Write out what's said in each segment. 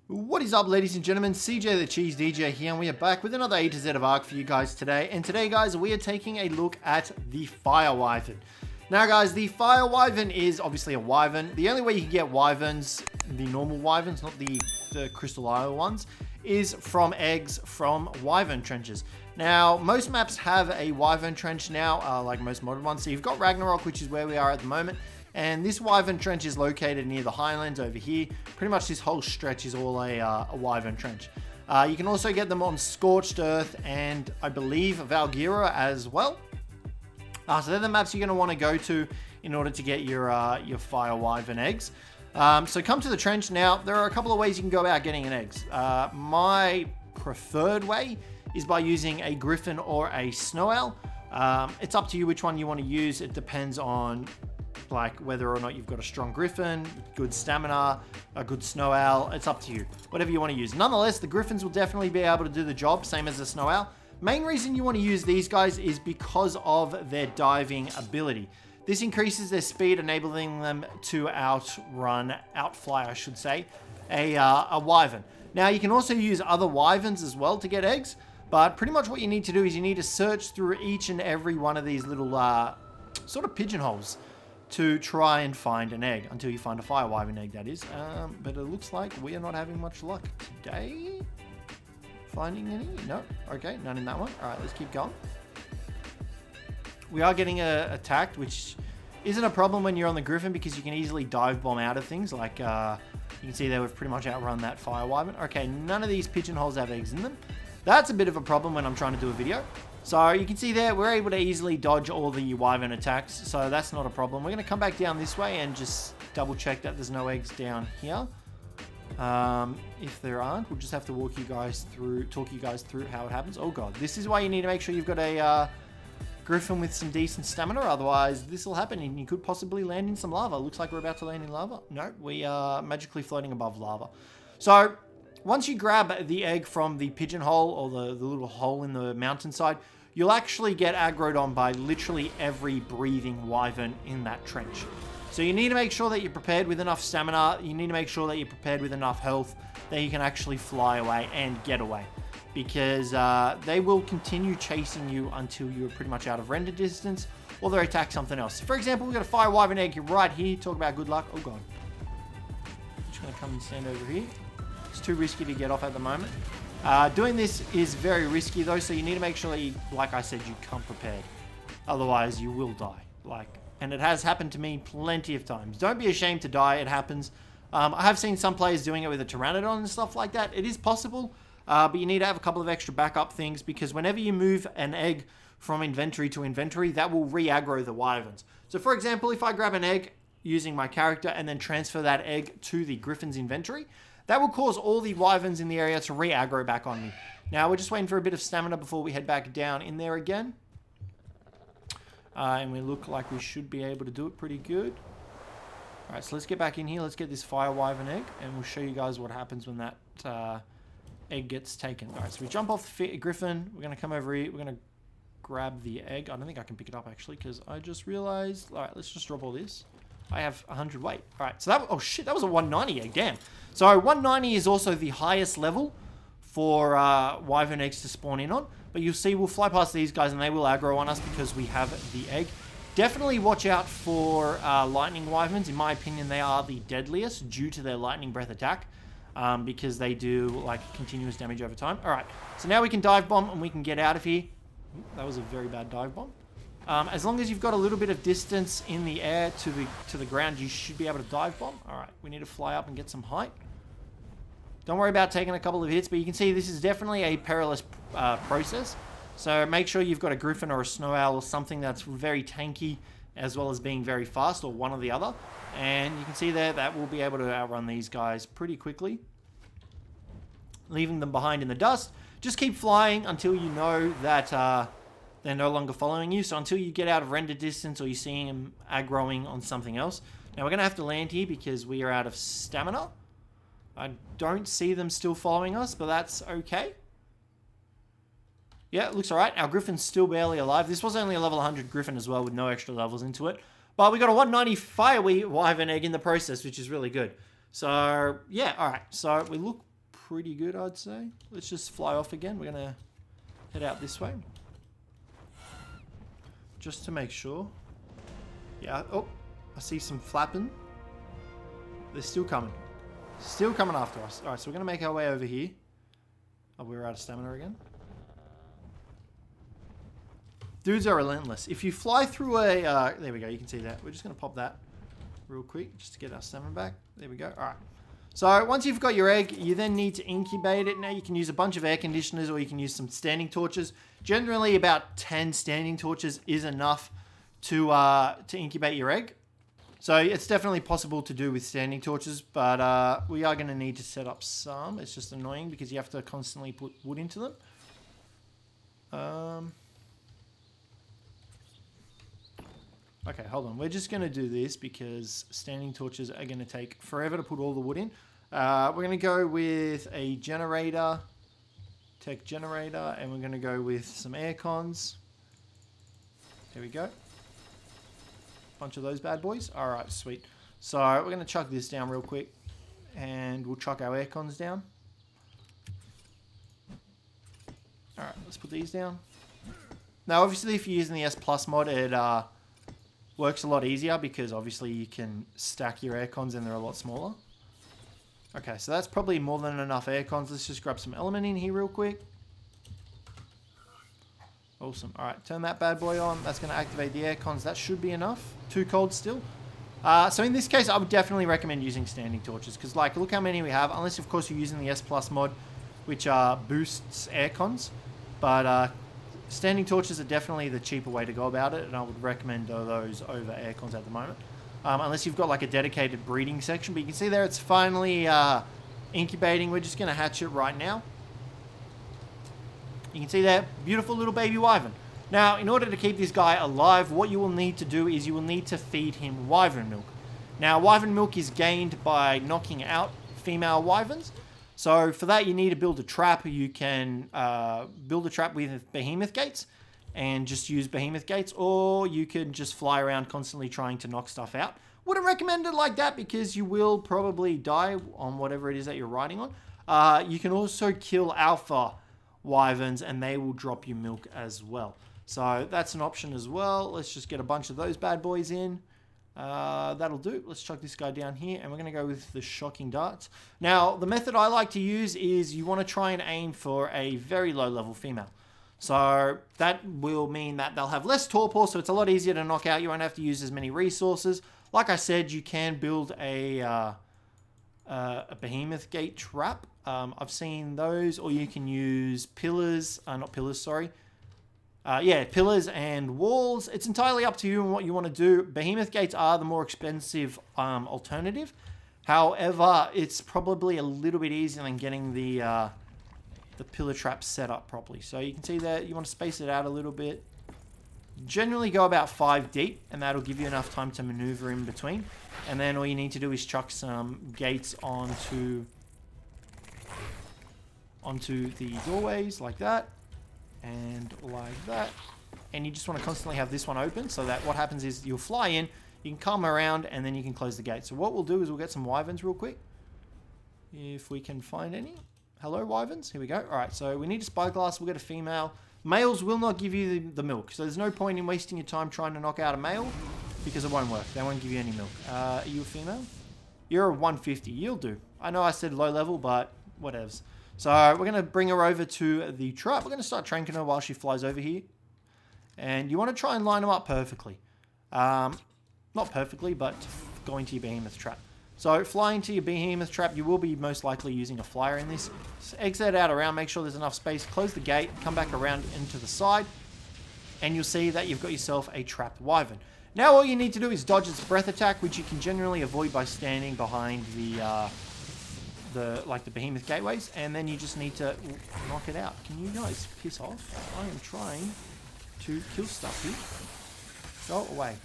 What is up, ladies and gentlemen? Cjthecheesedj here, and we are back with another A to Z of Ark for you guys today. And today, guys, we are taking a look at the Fire Wyvern. Now, guys, the Fire Wyvern is obviously a wyvern. The only way you can get wyverns, the normal wyverns, not the Crystal Isle ones, is from eggs from wyvern trenches. Now, most maps have a wyvern trench now, like most modern ones. So you've got Ragnarok, which is where we are at the moment. And this wyvern trench is located near the highlands over here. Pretty much this whole stretch is all a wyvern trench. You can also get them on Scorched Earth and I believe Valgira as well. So they're the maps you're going to want to go to in order to get your fire wyvern eggs. So come to the trench. Now, there are a couple of ways you can go about getting an eggs. My preferred way is by using a griffin or a snow owl. It's up to you which one you want to use. It depends on like whether or not you've got a strong griffin, good stamina, a good snow owl. It's up to you, whatever you want to use. Nonetheless, the griffins will definitely be able to do the job, same as the snow owl. Main reason you want to use these guys is because of their diving ability. This increases their speed, enabling them to outfly, I should say, a wyvern. Now, you can also use other wyverns as well to get eggs, but pretty much what you need to do is you need to search through each and every one of these little sort of pigeonholes to try and find an egg, until you find a fire wyvern egg, that is. But it looks like we are not having much luck today finding any. No, okay, none in that one. All right, let's keep going. We are getting attacked, which isn't a problem when you're on the griffin because you can easily dive bomb out of things. Like you can see there, we've pretty much outrun that fire wyvern. Okay, none of these pigeonholes have eggs in them. That's a bit of a problem when I'm trying to do a video. So you can see there, we're able to easily dodge all the wyvern attacks, so that's not a problem. We're going to come back down this way and just double check that there's no eggs down here. If there aren't, we'll just have to talk you guys through how it happens. Oh god, this is why you need to make sure you've got a griffin with some decent stamina, otherwise this will happen and you could possibly land in some lava. Looks like we're about to land in lava. No, we are magically floating above lava. So once you grab the egg from the pigeonhole or the little hole in the mountainside, you'll actually get aggroed on by literally every breathing wyvern in that trench. So you need to make sure that you're prepared with enough stamina. You need to make sure that you're prepared with enough health that you can actually fly away and get away. Because they will continue chasing you until you're pretty much out of render distance, or they attack something else. For example, we've got a fire wyvern egg right here. Talk about good luck. Oh god. I'm just going to come and stand over here. It's too risky to get off at the moment. Doing this is very risky though, so you need to make sure that you, like I said, you come prepared. Otherwise, you will die. And it has happened to me plenty of times. Don't be ashamed to die. It happens. I have seen some players doing it with a pteranodon and stuff like that. It is possible, but you need to have a couple of extra backup things because whenever you move an egg from inventory to inventory, that will re-aggro the wyverns. So, for example, if I grab an egg using my character and then transfer that egg to the griffin's inventory, that will cause all the wyverns in the area to re-aggro back on me. Now, we're just waiting for a bit of stamina before we head back down in there again. And we look like we should be able to do it pretty good. Alright, so let's get back in here. Let's get this fire wyvern egg, and we'll show you guys what happens when that egg gets taken. Alright, so we jump off the griffin. We're going to come over here. We're going to grab the egg. I don't think I can pick it up, actually, because I just realized... Alright, let's just drop all this. I have 100 weight. Alright, so that... Oh, shit, that was a 190 egg. Damn. So 190 is also the highest level for wyvern eggs to spawn in on. But you'll see we'll fly past these guys and they will aggro on us because we have the egg. Definitely watch out for lightning wyverns. In my opinion, they are the deadliest due to their lightning breath attack. Because they do like continuous damage over time. Alright, so now we can dive bomb and we can get out of here. That was a very bad dive bomb. As long as you've got a little bit of distance in the air to the ground, you should be able to dive bomb. Alright, we need to fly up and get some height. Don't worry about taking a couple of hits, but you can see this is definitely a perilous process. So make sure you've got a griffin or a snow owl or something that's very tanky, as well as being very fast, or one or the other. And you can see there that we'll be able to outrun these guys pretty quickly, leaving them behind in the dust. Just keep flying until you know that they're no longer following you. So until you get out of render distance or you're seeing them aggroing on something else. Now we're going to have to land here because we are out of stamina. I don't see them still following us, but that's okay. Yeah, it looks alright. Our griffin's still barely alive. This was only a level 100 griffin as well with no extra levels into it. But we got a 190 fire wyvern egg in the process, which is really good. So, yeah, alright. So we look pretty good, I'd say. Let's just fly off again. We're going to head out this way. Just to make sure. Yeah. Oh, I see some flapping. They're still coming. Still coming after us. Alright, so we're going to make our way over here. Oh, we're out of stamina again. Dudes are relentless. If you fly through a... there we go, you can see that. We're just going to pop that real quick just to get our stamina back. There we go. Alright. So once you've got your egg, you then need to incubate it. Now you can use a bunch of air conditioners or you can use some standing torches. Generally about 10 standing torches is enough to incubate your egg. So it's definitely possible to do with standing torches, but we are going to need to set up some. It's just annoying because you have to constantly put wood into them. Okay, hold on. We're just going to do this because standing torches are going to take forever to put all the wood in. We're going to go with a generator, tech generator, and we're going to go with some air cons. There we go. Bunch of those bad boys. All right, sweet. So we're going to chuck this down real quick, and we'll chuck our air cons down. All right, let's put these down. Now, obviously, if you're using the S Plus mod, it works a lot easier because obviously you can stack your air cons and they're a lot smaller. Okay, so that's probably more than enough air cons. Let's just grab some element in here real quick. Awesome. All right, turn that bad boy on. That's going to activate the air cons. That should be enough. Too cold still. So in this case, I would definitely recommend using standing torches because, like, look how many we have. Unless, of course, you're using the S Plus mod, which boosts air cons. But standing torches are definitely the cheaper way to go about it, and I would recommend those over air cons at the moment. Unless you've got, like, a dedicated breeding section. But you can see there it's finally incubating. We're just going to hatch it right now. You can see that beautiful little baby wyvern. Now, in order to keep this guy alive, what you will need to do is you will need to feed him wyvern milk. Now, wyvern milk is gained by knocking out female wyverns. So for that, you need to build a trap. You can build a trap with behemoth gates and just use behemoth gates, or you can just fly around constantly trying to knock stuff out. Wouldn't recommend it like that because you will probably die on whatever it is that you're riding on. You can also kill alpha wyverns and they will drop you milk as well. So that's an option as well. Let's just get a bunch of those bad boys in. That'll do. Let's chuck this guy down here and we're going to go with the shocking darts. Now, the method I like to use is you want to try and aim for a very low level female. So that will mean that they'll have less torpor, so it's a lot easier to knock out. You won't have to use as many resources. Like I said, you can build a behemoth gate trap. I've seen those, or you can use pillars, not pillars, sorry. Yeah, pillars and walls. It's entirely up to you and what you want to do. Behemoth gates are the more expensive alternative. However, it's probably a little bit easier than getting the pillar trap set up properly. So you can see that you want to space it out a little bit. Generally go about 5 deep, and that'll give you enough time to maneuver in between. And then all you need to do is chuck some gates onto the doorways like that and like that. And you just want to constantly have this one open so that what happens is you'll fly in, you can come around, and then you can close the gate. So what we'll do is we'll get some wyverns real quick, if we can find any. Hello, wyverns. Here we go. All right, so we need a spyglass. We'll get a female. Males will not give you the milk, so there's no point in wasting your time trying to knock out a male because it won't work. They won't give you any milk. Are you a female? You're a 150. You'll do. I know I said low level, but whatevs. So we're going to bring her over to the trap. We're going to start tranking her while she flies over here. And you want to try and line them up perfectly. Not perfectly, but going to your behemoth trap. So flying to your behemoth trap, you will be most likely using a flyer in this. Just exit out around, make sure there's enough space, close the gate, come back around into the side, and you'll see that you've got yourself a trapped wyvern. Now all you need to do is dodge its breath attack, which you can generally avoid by standing behind the behemoth gateways, and then you just need to knock it out. Can you guys piss off? I am trying to kill stuff here. Go away.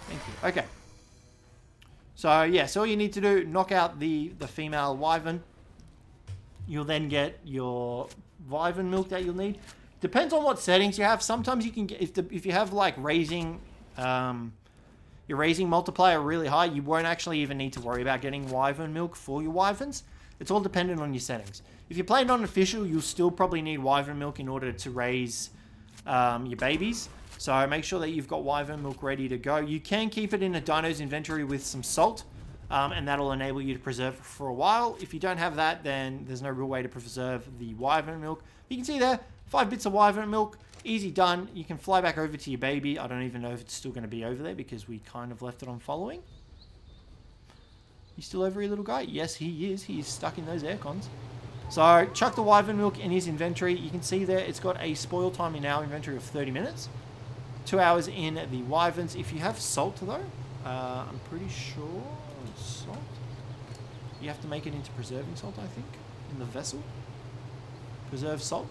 Thank you. Okay. So, yeah, so all you need to do, knock out the female wyvern. You'll then get your wyvern milk that you'll need. Depends on what settings you have. Sometimes you can get, if you have, like, raising, your raising multiplier really high, you won't actually even need to worry about getting wyvern milk for your wyverns. It's all dependent on your settings. If you play non-official, you'll still probably need wyvern milk in order to raise your babies. So make sure that you've got wyvern milk ready to go. You can keep it in a dino's inventory with some salt, and that'll enable you to preserve it for a while. If you don't have that, then there's no real way to preserve the wyvern milk. You can see there, 5 bits of wyvern milk, easy done. You can fly back over to your baby. I don't even know if it's still going to be over there because we kind of left it on following. You still over here, little guy? Yes, he is. He is stuck in those aircons. So chuck the wyvern milk in his inventory. You can see there it's got a spoil time in our inventory of 30 minutes. 2 hours in the wyverns. If you have salt though, I'm pretty sure salt. You have to make it into preserving salt, I think, in the vessel. Preserve salt.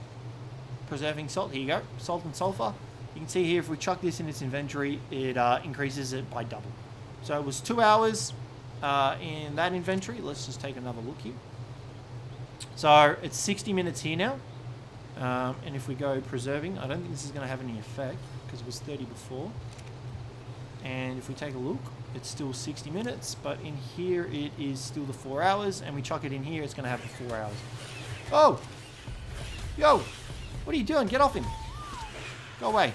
Preserving salt. Here you go. Salt and sulfur. You can see here if we chuck this in its inventory, it increases it by double. So it was 2 hours in that inventory. Let's just take another look here. So it's 60 minutes here now. And if we go preserving, I don't think this is going to have any effect because it was 30 before. And if we take a look, it's still 60 minutes, but in here it is still the 4 hours, and we chuck it in here, it's going to have the 4 hours. Oh! Yo! What are you doing? Get off him! Go away.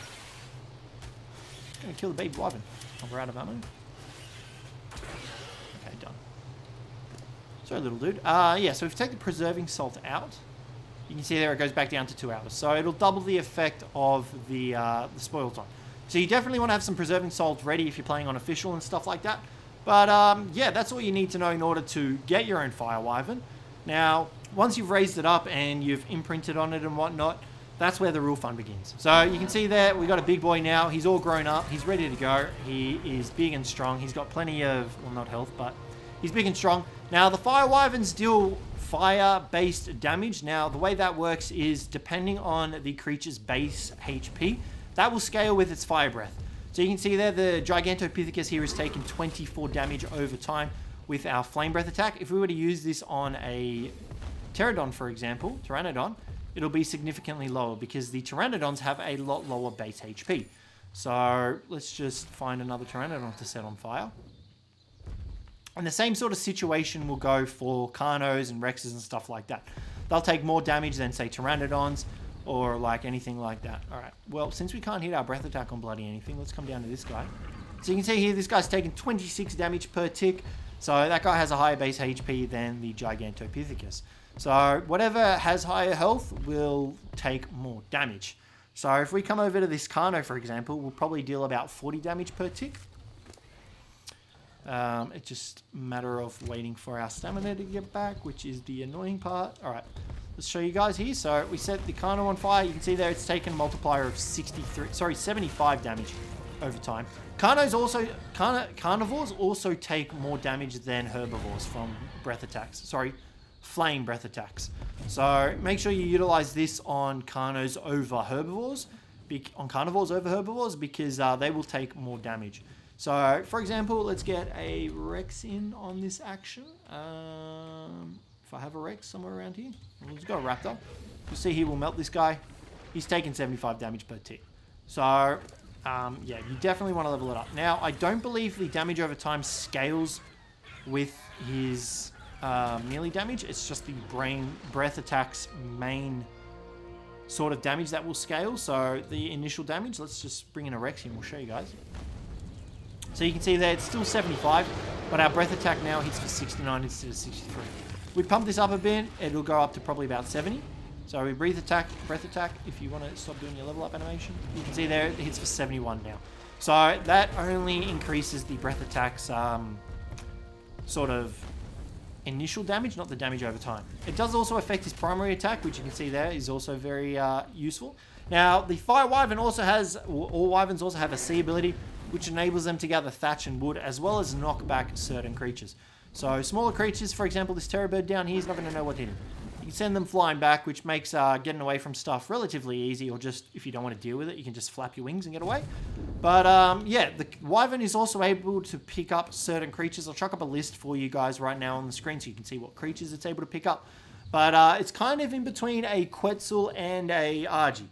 I'm going to kill the baby wyvern. Oh, we're out of ammo. Okay, done. Sorry, little dude. Yeah, so if you take the preserving salt out, you can see there it goes back down to 2 hours. So it'll double the effect of the spoil time. So you definitely want to have some preserving salt ready if you're playing on official and stuff like that. But yeah, that's all you need to know in order to get your own fire wyvern. Now, once you've raised it up and you've imprinted on it and whatnot, that's where the real fun begins. So you can see there, we got a big boy now. He's all grown up. He's ready to go. He is big and strong. He's got plenty of, well, not health, but he's big and strong. Now, the fire wyverns deal fire-based damage. Now, the way that works is depending on the creature's base HP, that will scale with its fire breath. So you can see there, the Cjthecheesedj here has taken 24 damage over time with our flame breath attack. If we were to use this on a pterodon, for example, pteranodon, it'll be significantly lower because the pteranodons have a lot lower base HP. So let's just find another pteranodon to set on fire. And the same sort of situation will go for Carnos and Rexes and stuff like that. They'll take more damage than, say, pteranodons or like anything like that. All right, well, since we can't hit our breath attack on bloody anything, let's come down to this guy. So you can see here, this guy's taking 26 damage per tick. So that guy has a higher base HP than the Cjthecheesedj. So whatever has higher health will take more damage. So if we come over to this Carno, for example, we'll probably deal about 40 damage per tick. It's just a matter of waiting for our stamina to get back, which is the annoying part. All right, let's show you guys here. So we set the Carno on fire. You can see there it's taken a multiplier of 75 damage over time. Carnivores also take more damage than herbivores from breath attacks. Sorry, flame breath attacks. So make sure you utilize this on Carnos over herbivores, carnivores over herbivores, because they will take more damage. So, for example, let's get a Rex in on this action. If I have a Rex somewhere around here, let's go a Raptor. You'll see he will melt this guy. He's taking 75 damage per tick. So, yeah, you definitely want to level it up. Now, I don't believe the damage over time scales with his melee damage. It's just the breath attack's main sort of damage that will scale. So, the initial damage, let's just bring in a Rex here and we'll show you guys. So you can see there, it's still 75, but our breath attack now hits for 69 instead of 63. We pump this up a bit, it'll go up to probably about 70. So we breath attack, if you want to stop doing your level up animation. You can see there, it hits for 71 now. So that only increases the breath attack's sort of initial damage, not the damage over time. It does also affect his primary attack, which you can see there is also very useful. Now, the Fire Wyvern also has, all Wyverns also have a C ability, which enables them to gather thatch and wood, as well as knock back certain creatures. So smaller creatures, for example, this terror bird down here is not going to know what hit him. You can send them flying back, which makes getting away from stuff relatively easy, or just, if you don't want to deal with it, you can just flap your wings and get away. But yeah, the Wyvern is also able to pick up certain creatures. I'll chuck up a list for you guys right now on the screen so you can see what creatures it's able to pick up. But it's kind of in between a Quetzal and a Argy.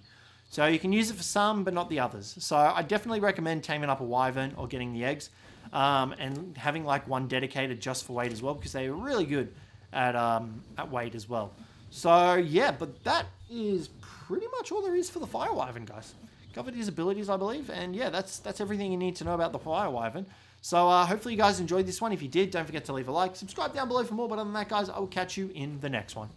So you can use it for some, but not the others. So I definitely recommend taming up a Wyvern or getting the eggs. and having like one dedicated just for weight as well, because they're really good at weight as well. So yeah, but that is pretty much all there is for the Fire Wyvern, guys. Covered his abilities, I believe, and yeah, that's everything you need to know about the Fire Wyvern. So hopefully you guys enjoyed this one. If you did, don't forget to leave a like, subscribe down below for more, but other than that, guys, I will catch you in the next one.